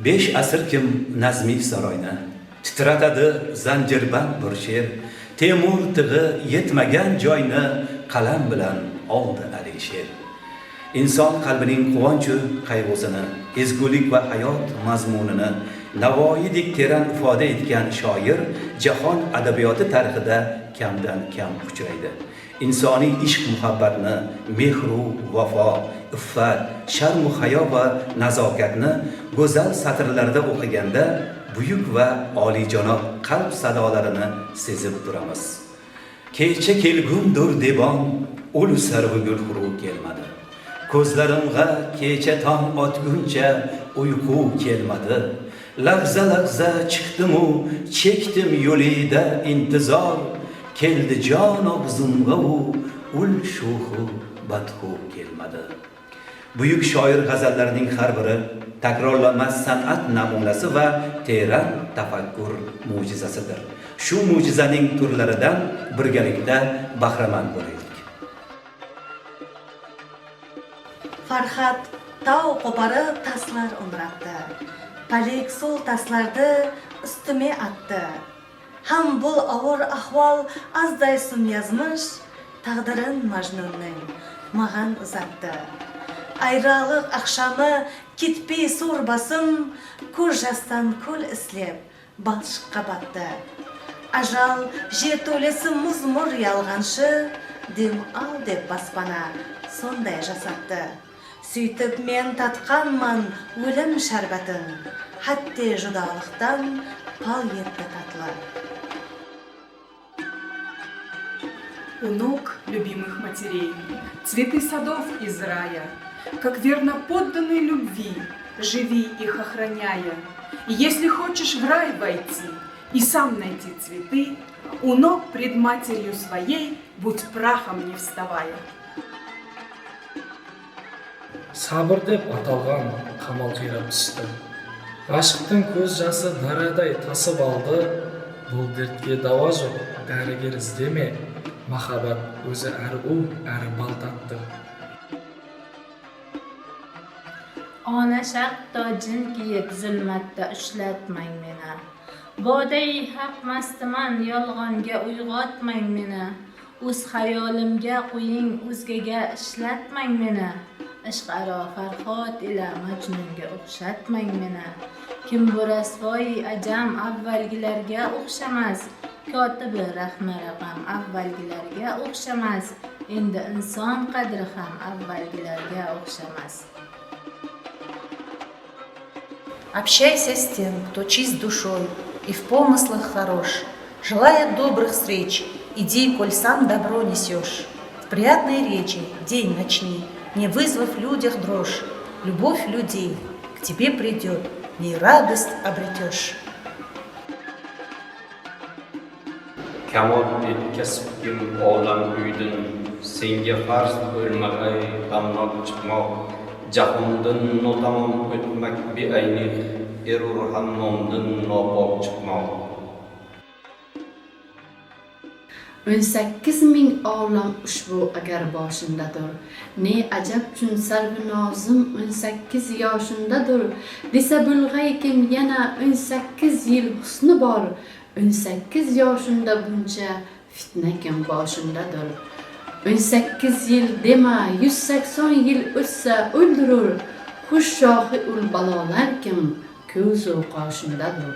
Besh asr kim nazmiy saroyni, titratadi zanjirband bir she'r. Temur tig'i yetmagan joyni qalam bilan oldi Alisher. İnson qalbining quvonchu qayg'usini, ezgulik va hayot mazmunini Navoiydek teran ifoda etgan shoir jahon adabiyoti tarixida kamdan kam uchraydi. İnsoniy ishq muhabbatni, mehru, vafo, iffat, sharm hayo va nazokatni go'zal satrlarda o'qiganda buyuk va oliyjanob qalb sadolarini sezib turamiz. Kecha kelgundur debon, ulu sarvi gulxuru kelmadi. Ko'zlarimga kecha tong otguncha uyqu kelmadi. Lahza lahza chiqdim-u, chekdim yo'lida intizor. Keldi jon og'zimga-u, ul shuhu badxu kelmadi. Buyuk shoir g'azallarining har biri takrorlanmas san'at namunasi va teran tafakkur mo'jizasidir. Shu mo'jizaning turlaridan birgalikda bahramand bo'laylik. Farhat tog' qo'parib taslar unratdi. Palik suv taslardi, ustime atdi. Ham bu og'ir ahvol azday sun yazmish, taqdirin Majnunning mag'an uzatdi. Ayraliq axshami kitpi sur basım, ko'rjasdan ko'l islab balchiqqa batdi. Ajal jetolesi muzmur yalg'anshi, dim al deb basbana sonday jasatdi. Süytib men tatqanman o'lim sharbatin, hatto judolikdan pal yetdi tatli. У ног любимых матерей цветы садов из рая, как верно подданной любви, живи их охраняя. И если хочешь в рай войти и сам найти цветы, у ног пред матерью своей будь прахом не вставая. Sabr deb atalgan qamal qiyra pishdi. G'ashiqning ko'z jasi daraday tasib oldi. Bu dardga davo yo'q, darigar izdeme. Muhabbat o'zi ar'u baltatdi. Ona shaq tojin kiyib zulmatda ushlatmang meni. Bodai haq mastiman, yolg'onga uyg'otmang meni. O'z xayolimga qo'ying, o'zgaga ishlatmang meni. Ishq aro Farhod ila Majnunga o'xshatmang meni. Kim bu rasvoyi ajam avvalgilarga o'xshamas. Kotibi rahma raqam avvalgilarga o'xshamas. Endi inson qadri ham avvalgilarga o'xshamas. Общайся с тем, кто чист душой и в помыслах хорош. Желая добрых встреч, иди, коль сам добро несешь. В приятной речи день начни, не вызвав в людях дрожь. Любовь людей к тебе придет, в ней радость обретешь. Kamol etkazib olam uydin, senga farz bo'lmag'ay g'amnok chiqmoq. Jahondan notamom o'tmak beayniq, erur hammomdan nopok chiqmoq. 18 ming olam ushbu agar boshindadir. Ne ajab chun sarvi nozim 18 yoshindadir. Desa bulg'ay kim yana 18 yil husni bor. 18 yoshinda buncha fitna kim boshindadir. 18 yil dema, 180 yil o'tsa o'ldirur. Xush shohi ul balolar kim ko'zu qoshindadir.